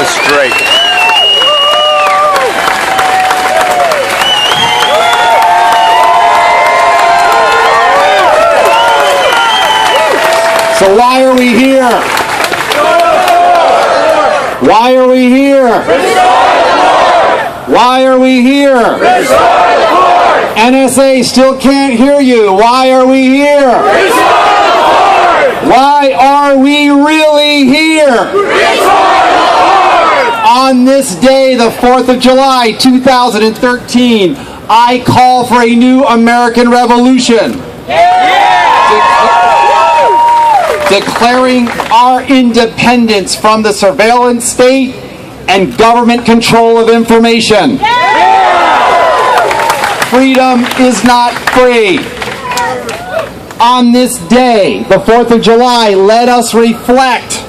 is great. So why are we here? Why are we here? Why are we here? NSA still can't hear you. Why are we here? Why are we really here? On this day, the 4th of July, 2013, I call for a new American revolution. Declaring our independence from the surveillance state and government control of information. Freedom is not free. On this day, the 4th of July, let us reflect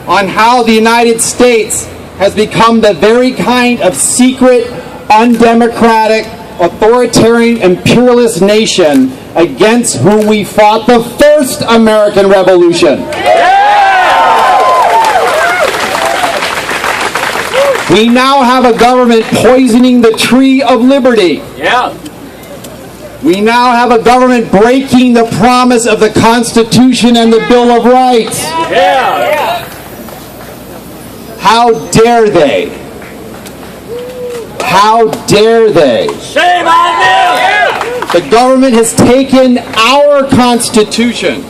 on how the United States has become the very kind of secret, undemocratic, authoritarian, imperialist nation against whom we fought the first American Revolution. We now have a government poisoning the tree of liberty. We now have a government breaking the promise of the Constitution and the Bill of Rights. How dare they? How dare they? Shame on them! The government has taken our Constitution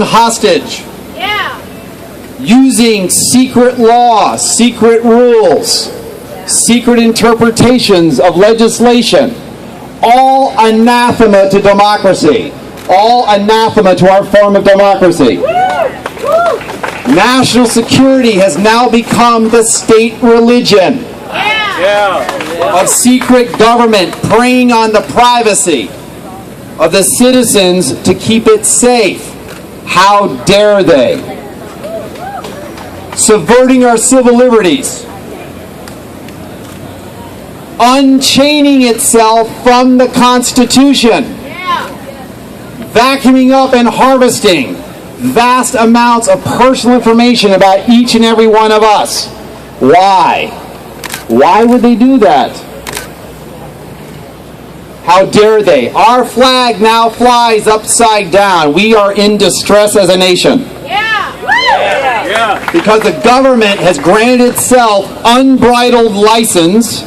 hostage. Using secret law, secret rules, secret interpretations of legislation, all anathema to democracy, all anathema to our form of democracy. National security has now become the state religion of secret government preying on the privacy of the citizens to keep it safe. How dare they? Subverting our civil liberties, unchaining itself from the Constitution, vacuuming up and harvesting vast amounts of personal information about each and every one of us. Why? Why would they do that? How dare they? Our flag now flies upside down. We are in distress as a nation. Because the government has granted itself unbridled license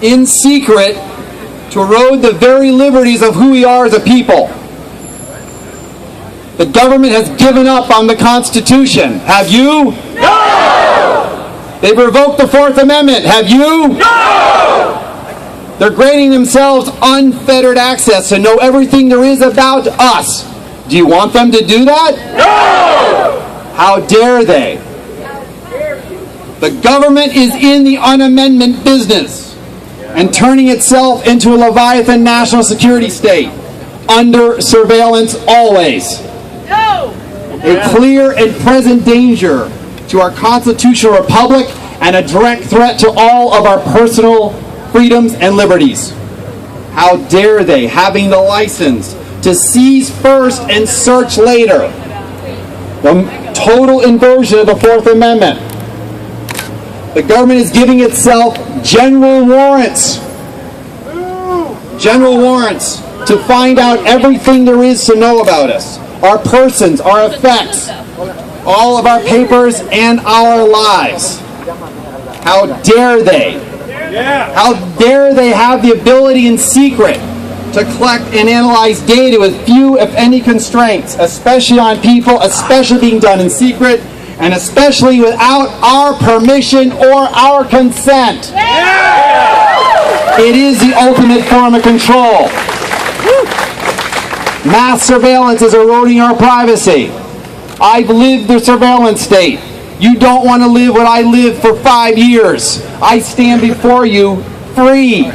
in secret to erode the very liberties of who we are as a people. The government has given up on the Constitution. Have you? No! They've revoked the Fourth Amendment. Have you? No! They're granting themselves unfettered access to know everything there is about us. Do you want them to do that? No! How dare they? The government is in the unamendment business and turning itself into a Leviathan national security state under surveillance always. A clear and present danger to our constitutional republic and a direct threat to all of our personal freedoms and liberties. How dare they, having the license to seize first and search later. The total inversion of the Fourth Amendment. The government is giving itself general warrants. General warrants to find out everything there is to know about us. Our persons, our effects, all of our papers, and our lives. How dare they? How dare they have the ability in secret to collect and analyze data with few, if any, constraints, especially on people, especially being done in secret, and especially without our permission or our consent. It is the ultimate form of control. Mass surveillance is eroding our privacy. I've lived the surveillance state. You don't want to live what I lived for 5 years. I stand before you free.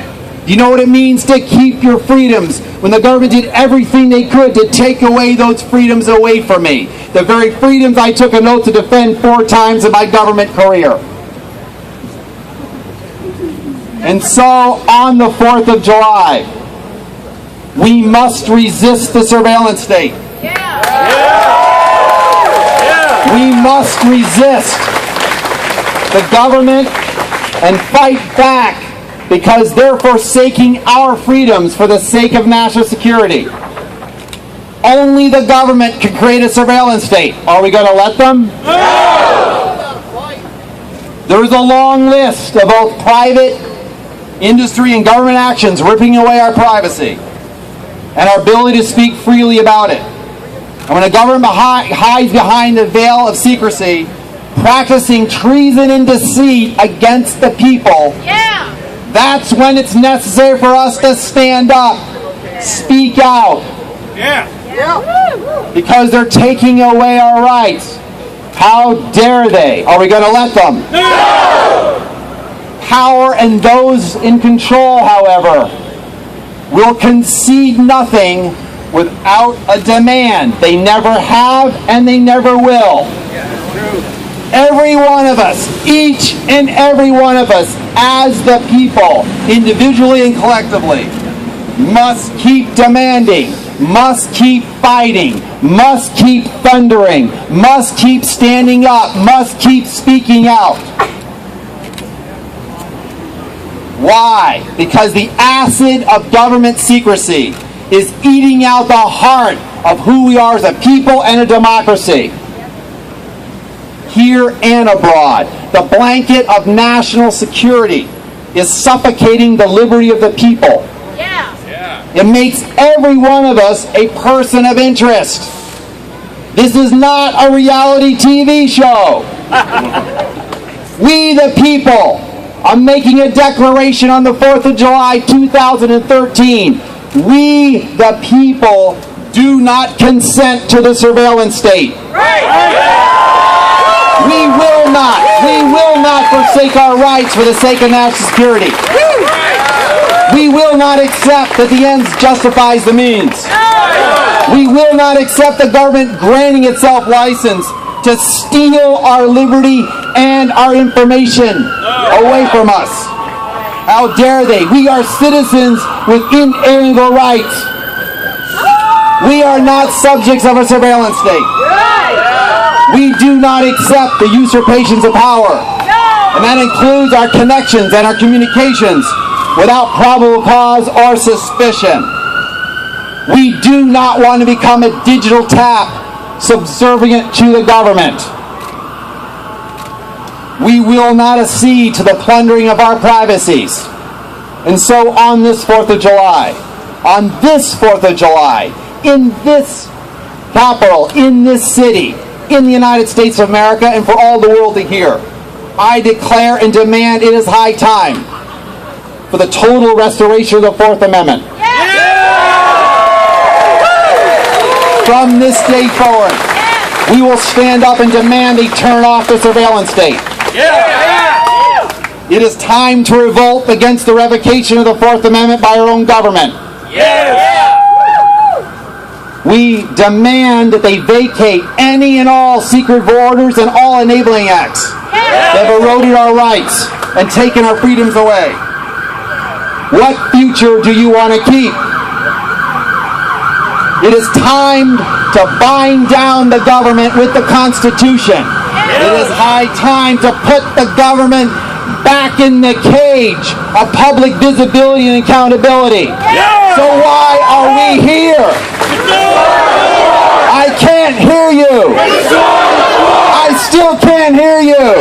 You know what it means to keep your freedoms when the government did everything they could to take away those freedoms away from me. The very freedoms I took an oath to defend 4 times in my government career. And so on the 4th of July, we must resist the surveillance state. We must resist the government and fight back because they're forsaking our freedoms for the sake of national security. Only the government can create a surveillance state. Are we going to let them? There's a long list of both private industry and government actions ripping away our privacy and our ability to speak freely about it. And when a government hides behind the veil of secrecy, practicing treason and deceit against the people, that's when it's necessary for us to stand up, speak out. Because they're taking away our rights. How dare they? Are we going to let them? No! Power and those in control, however, will concede nothing without a demand. They never have and they never will. Every one of us, each and every one of us, as the people, individually and collectively, must keep demanding, must keep fighting, must keep thundering, must keep standing up, must keep speaking out. Why? Because the acid of government secrecy is eating out the heart of who we are as a people and a democracy. Here and abroad, the blanket of national security is suffocating the liberty of the people. It makes every one of us a person of interest. This is not a reality TV show. We, the people, are making a declaration on the 4th of July, 2013. We, the people, do not consent to the surveillance state. We will not forsake our rights for the sake of national security. We will not accept that the ends justifies the means. We will not accept the government granting itself license to steal our liberty and our information away from us. How dare they? We are citizens with inalienable rights. We are not subjects of a surveillance state. We do not accept the usurpations of power. And that includes our connections and our communications without probable cause or suspicion. We do not want to become a digital tap subservient to the government. We will not accede to the plundering of our privacies. And so on this 4th of July, in this capital, in this city, in the United States of America, and for all the world to hear, I declare and demand it is high time for the total restoration of the Fourth Amendment. From this day forward, we will stand up and demand they turn off the surveillance state. It is time to revolt against the revocation of the Fourth Amendment by our own government. We demand that they vacate any and all secret orders and all enabling acts that have eroded our rights and taken our freedoms away. What future do you want to keep? It is time to bind down the government with the Constitution. It is high time to put the government back in the cage of public visibility and accountability. So why are we here? I can't hear you. I still can't hear you.